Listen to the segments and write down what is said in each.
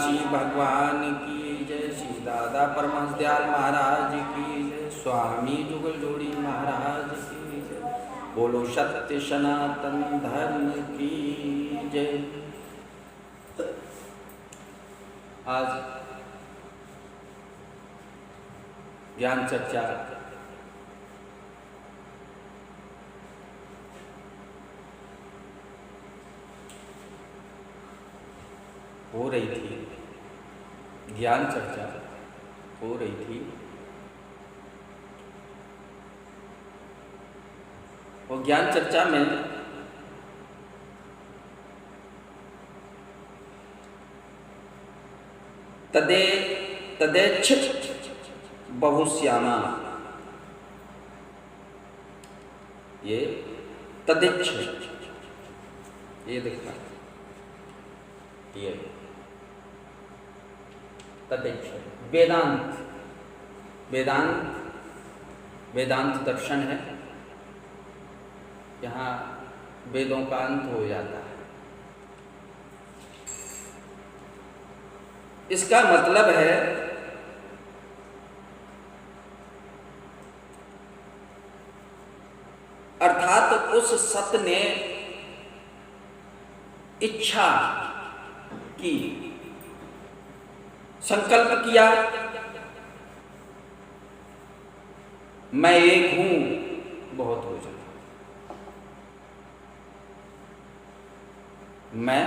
अविनाशी भगवान की जय। श्री दादा परमहंस दयाल महाराज की जय। स्वामी जुगल जोड़ी महाराज की जय। बोलो सत्य सनातन धर्म की जय। आज ज्ञान चर्चा हो रही थी, ज्ञान चर्चा हो रही थी। और ज्ञान चर्चा में तदेच्छित बहुश्यामा, ये तदेच्छित, ये देखना, ये तदेच्छित वेदांत, वेदांत दर्शन है। यहाँ वेदों का अंत हो जाता है। इसका मतलब है अर्थात उस सत ने इच्छा की, संकल्प किया, मैं एक हूं, बहुत हो जाए, मैं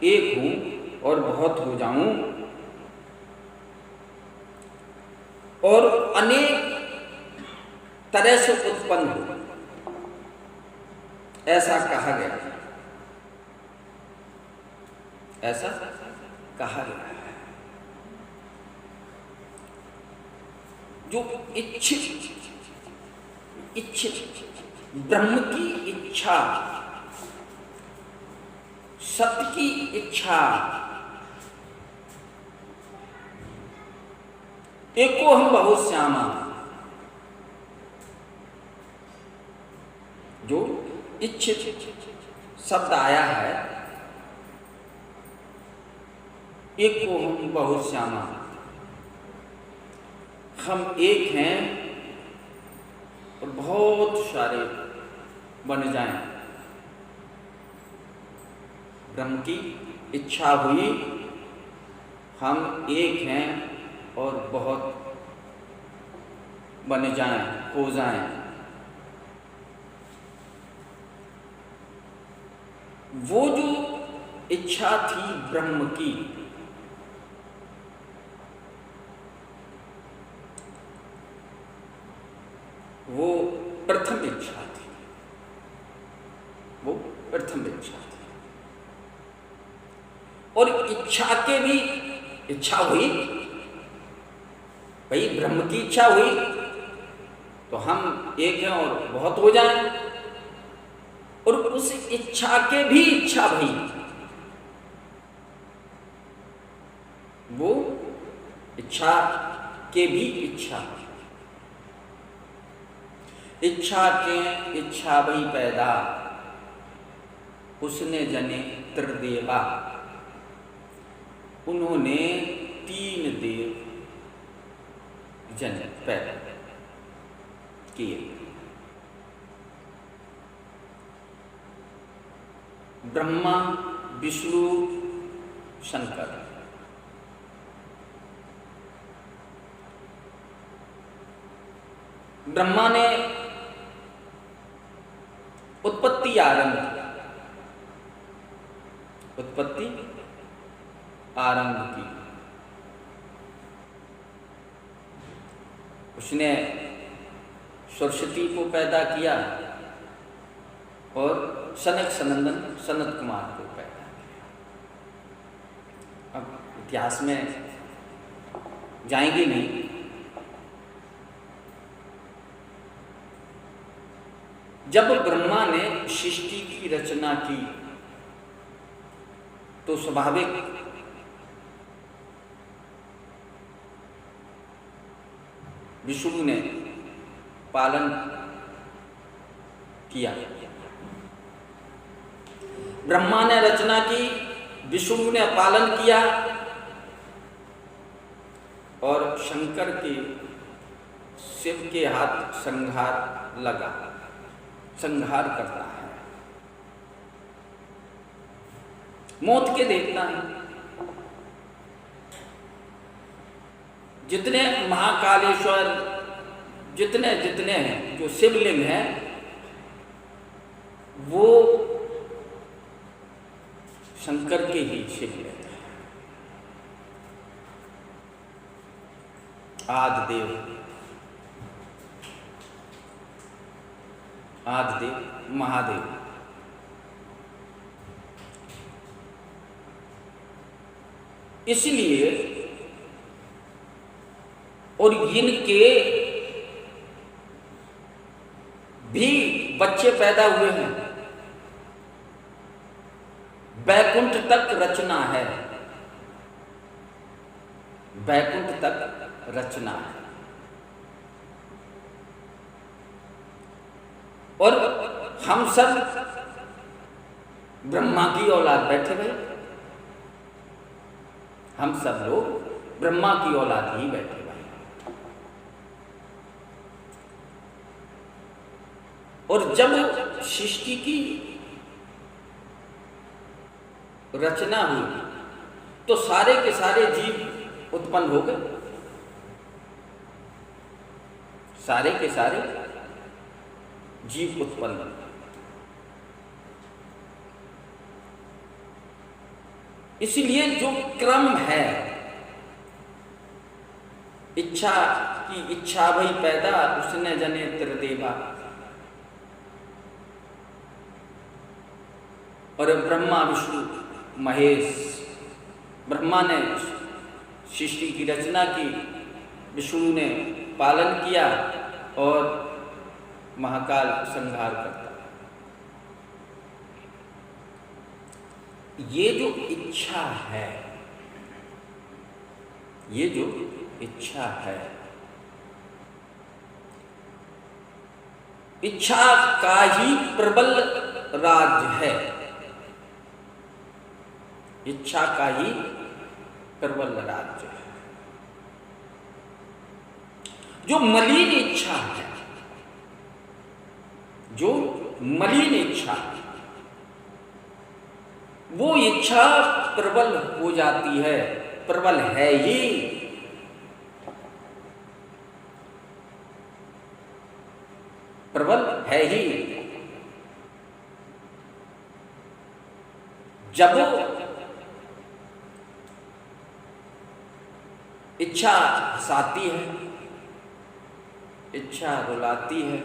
एक हूं और बहुत हो जाऊं, और अनेक तरह से उत्पन्न हो, ऐसा कहा गया, ऐसा कहा गया है। जो इच्छित ब्रह्म की इच्छा, सत्य की इच्छा, एको हम बहुश्यामा, जो इच्छित शब्द आया है, एको हम बहुश्यामा, हम एक हैं और बहुत सारे बन जाएं। ब्रह्म की इच्छा हुई, हम एक हैं और बहुत बन जाएं, हो जाएं। वो जो इच्छा थी ब्रह्म की, वो प्रथम इच्छा थी, वो प्रथम इच्छा थी। और इच्छा के भी इच्छा हुई, भाई ब्रह्म की इच्छा हुई तो हम एक हैं और बहुत हो जाएं, और उस इच्छा के भी इच्छा भई, वो इच्छा के भी इच्छा, इच्छा के इच्छा भई पैदा, उसने जने त्रिदेवा, उन्होंने तीन देव जन पैदा किए। ब्रह्मा, विष्णु, शंकर। ब्रह्मा ने उत्पत्ति आरंभ की, उत्पत्ति आरंभ की। उसने सरस्वती को पैदा किया और सनक सनंदन सनत कुमार को पैदा किया। अब इतिहास में जाएंगे नहीं, जब ब्रह्मा ने सृष्टि की रचना की तो स्वाभाविक विष्णु ने पालन किया। ब्रह्मा ने रचना की, विष्णु ने पालन किया, और शंकर के शिव के हाथ संहार लगा, संहार करता है, मौत के देवता हैं। जितने महाकालेश्वर जितने जितने हैं, जो शिवलिंग हैं, वो शंकर के ही शिवलिंग हैं। आदिदेव, आदिदेव महादेव। इसलिए और इनके भी बच्चे पैदा हुए हैं। बैकुंठ तक रचना है, बैकुंठ तक रचना है। और हम सब ब्रह्मा की औलाद बैठे हुए, हम सब लोग ब्रह्मा की औलाद ही बैठे हुए। और जब सृष्टि की रचना हुई तो सारे के सारे जीव उत्पन्न हो गए, सारे के सारे जीव उत्पन्न हो गए। इसलिए जो क्रम है, इच्छा की इच्छा भई पैदा, उसने जने त्रिदेवा। और ब्रह्मा विष्णु महेश, ब्रह्मा ने सृष्टि की रचना की, विष्णु ने पालन किया और महाकाल संहार करता। ये जो इच्छा है, ये जो इच्छा है, इच्छा का ही प्रबल राज्य है, इच्छा का ही प्रबल राज्य है। जो मलिन इच्छा है, जो मलिन इच्छा है, वो इच्छा प्रबल हो जाती है, प्रबल है ही। प्रबल है ही। जब इच्छा हंसाती है, इच्छा रुलाती है,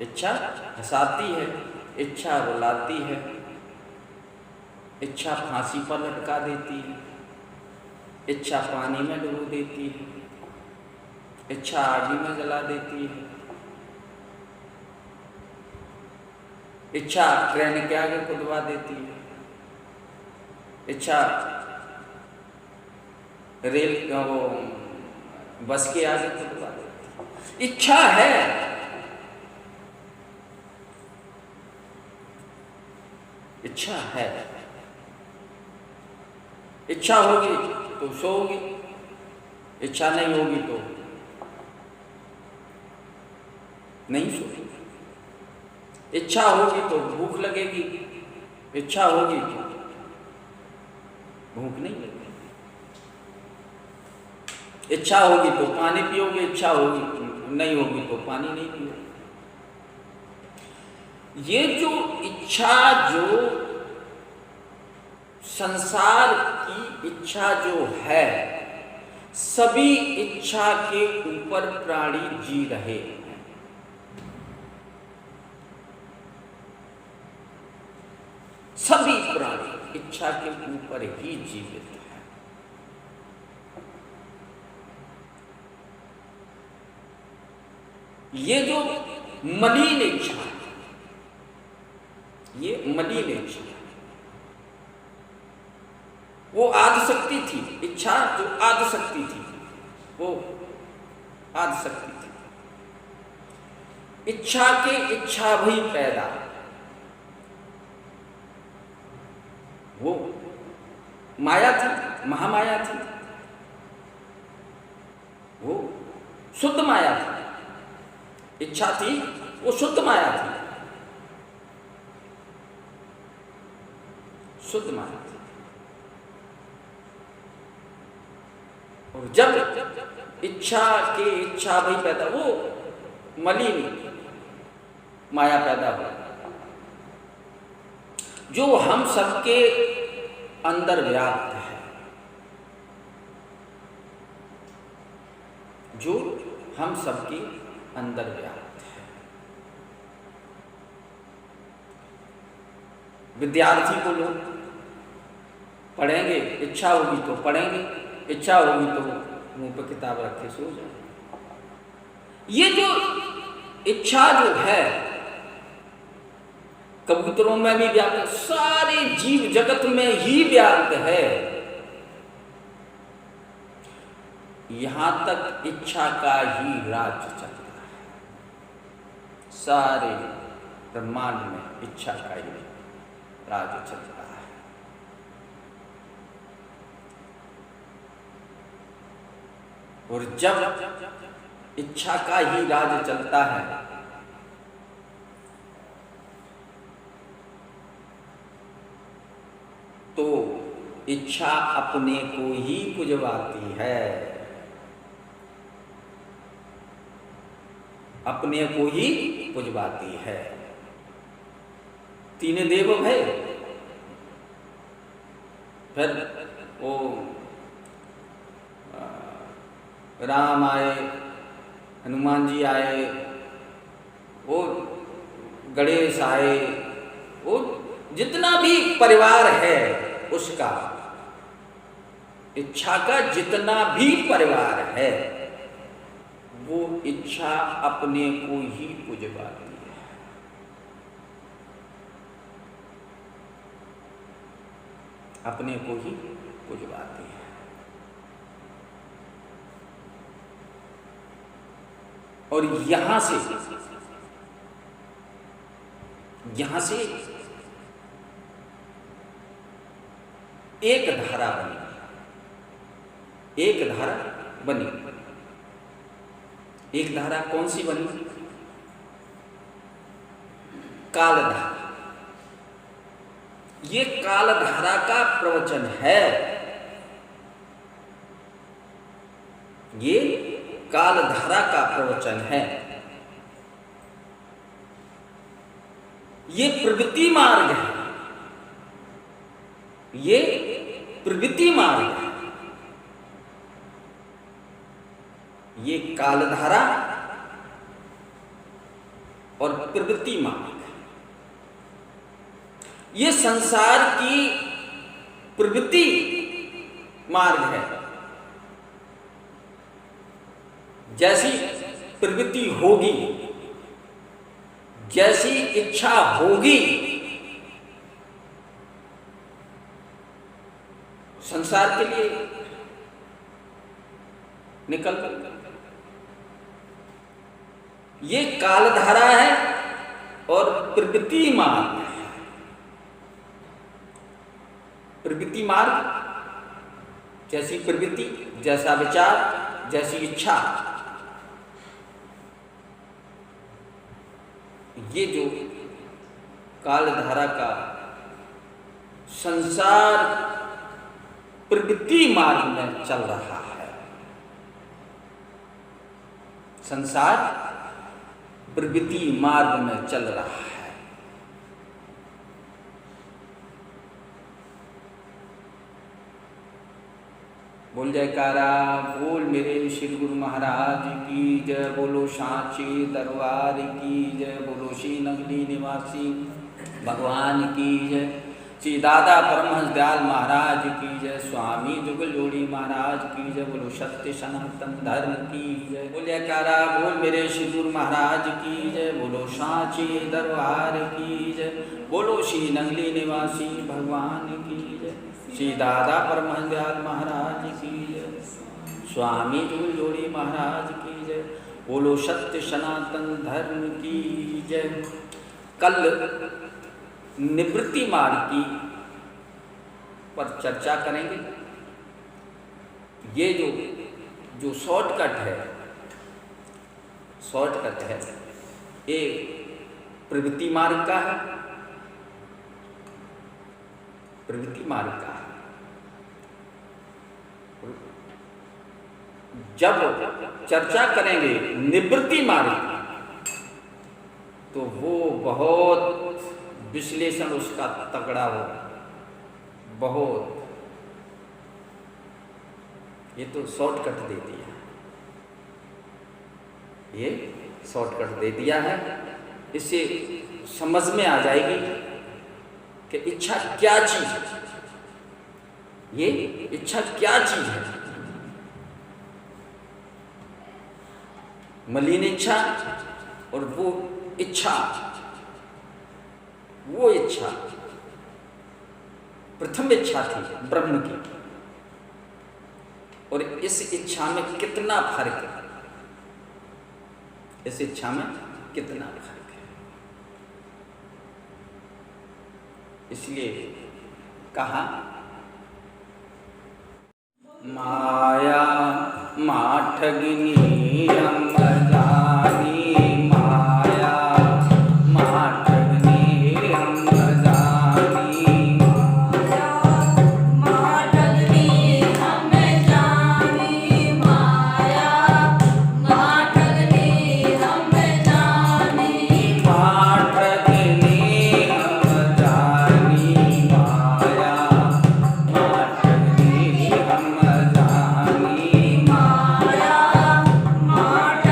इच्छा हंसाती है, इच्छा रुलाती है, इच्छा फांसी पर लटका देती है, इच्छा पानी में डुबो देती है, इच्छा आग में जला देती है, इच्छा ट्रेन के आगे कुदवा देती है, इच्छा रेल वो बस के आगे कुदवा देती है। इच्छा है। इच्छा है। इच्छा होगी तो सोओगी, इच्छा नहीं होगी तो नहीं सोओगी। इच्छा होगी तो भूख लगेगी, इच्छा होगी तो भूख नहीं लगेगी। इच्छा होगी तो पानी पियोगे, इच्छा होगी नहीं होगी तो पानी नहीं पियोगे। ये जो इच्छा, जो संसार की इच्छा जो है, सभी इच्छा के ऊपर प्राणी जी रहे हैं। सभी प्राणी इच्छा के ऊपर ही जीवित है। ये जो मलिन इच्छा है, ये मलिन इच्छा, वो आदिशक्ति थी। इच्छा जो आदिशक्ति थी, वो आदिशक्ति थी। इच्छा के इच्छा भी पैदा, वो माया थी, महामाया थी। शुद्ध माया थी। इच्छा थी वो शुद्ध माया थी, शुद्ध माया थी। और जब इच्छा भाई पैदा, वो मलिन माया पैदा हो जो हम सबके अंदर व्याप्त है, जो हम सबके अंदर व्याप्त है। विद्यार्थी को लोग पढ़ेंगे, इच्छा होगी तो पढ़ेंगे, इच्छा होगी तो मुंह पर किताब रखे सो जाए। ये जो इच्छा जो है कबूतरों में भी व्याप्त, सारे जीव जगत में ही व्याप्त है। यहां तक इच्छा का ही राज्य चलता है, सारे ब्रह्मांड में इच्छा का ही राज्य चलता है। और जब इच्छा का ही राज्य चलता है तो इच्छा अपने को ही पुजवाती है, अपने को ही पुजवाती है। तीन देव भय, फिर वो राम आए, हनुमान जी आए, वो गणेश आए, वो जितना भी परिवार है उसका, इच्छा का जितना भी परिवार है वो इच्छा अपने को ही पुजवाती है। अपने को ही पुजवाती है। और यहां से एक धारा बनी, एक धारा बनी। एक धारा कौन सी बनी? कालधारा। ये कालधारा का प्रवचन है, ये कालधारा का प्रवचन है। ये प्रवृत्ति मार्ग है, ये प्रवृत्ति मार्ग है। ये कालधारा और प्रवृत्ति मार्ग, ये संसार की प्रवृत्ति मार्ग है। जैसी प्रवृत्ति होगी, जैसी इच्छा होगी, संसार के लिए निकल। ये कालधारा है और प्रवृत्ति मार्ग है। प्रवृत्ति मार्ग, जैसी प्रवृत्ति, जैसा विचार, जैसी इच्छा, ये जो कालधारा का संसार प्रवृत्ति मार्ग में चल रहा है। संसार प्रवृत्ति मार्ग में चल रहा है। बोल जयकारा, बोल मेरे श्री गुरु महाराज की जय, बोलो सांची दरबार की जय, बोलो श्री नगरी निवासी भगवान की जय, श्री दादा परमहंस दयाल महाराज की जय, स्वामी जुगल जोड़ी महाराज की जय, बोलो सत्य सनातन धर्म की जय। बोल जयकारा, बोल मेरे श्री गुरु महाराज की जय, बोलो सांची दरबार की जय, बोलो श्री नगरी निवासी भगवान की जय, श्री दादा परमहंस दयाल महाराज की जय, स्वामी जुगल जोड़ी महाराज की जय, बोलो सत्य सनातन धर्म की जय। कल निवृत्ति मार्ग की पर चर्चा करेंगे। ये जो शॉर्टकट है शॉर्टकट है। एक प्रवृत्ति मार्ग का है, प्रवृत्ति मार्ग का है। जब चर्चा करेंगे निवृत्ति मार्ग की, तो वो बहुत विश्लेषण उसका तगड़ा होगा, बहुत। ये तो शॉर्टकट दे दिया, ये शॉर्टकट दे दिया है। इससे समझ में आ जाएगी कि इच्छा क्या चीज है, ये इच्छा क्या चीज है। मलिन इच्छा और वो इच्छा, वो इच्छा प्रथम इच्छा थी ब्रह्म की, और इस इच्छा में कितना फर्क है, इस इच्छा में कितना फर्क है। इसलिए कहा माया माठगिनी हम जानी, माया माठगिनी हम जानी, माया माठगिनी हम जानी, माया माठगिनी हम जानी, माठगिनी हम जानी, माया माठगिनी हम जानी, माया माठगिनी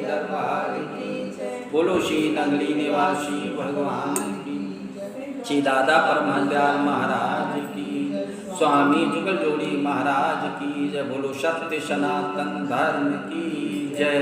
दरबार की बोलो श्री नगरी निवासी भगवान की श्री दादा परमहंस दयाल महाराज की स्वामी जुगल जोड़ी महाराज की जय बोलो सत्य सनातन धर्म की जय।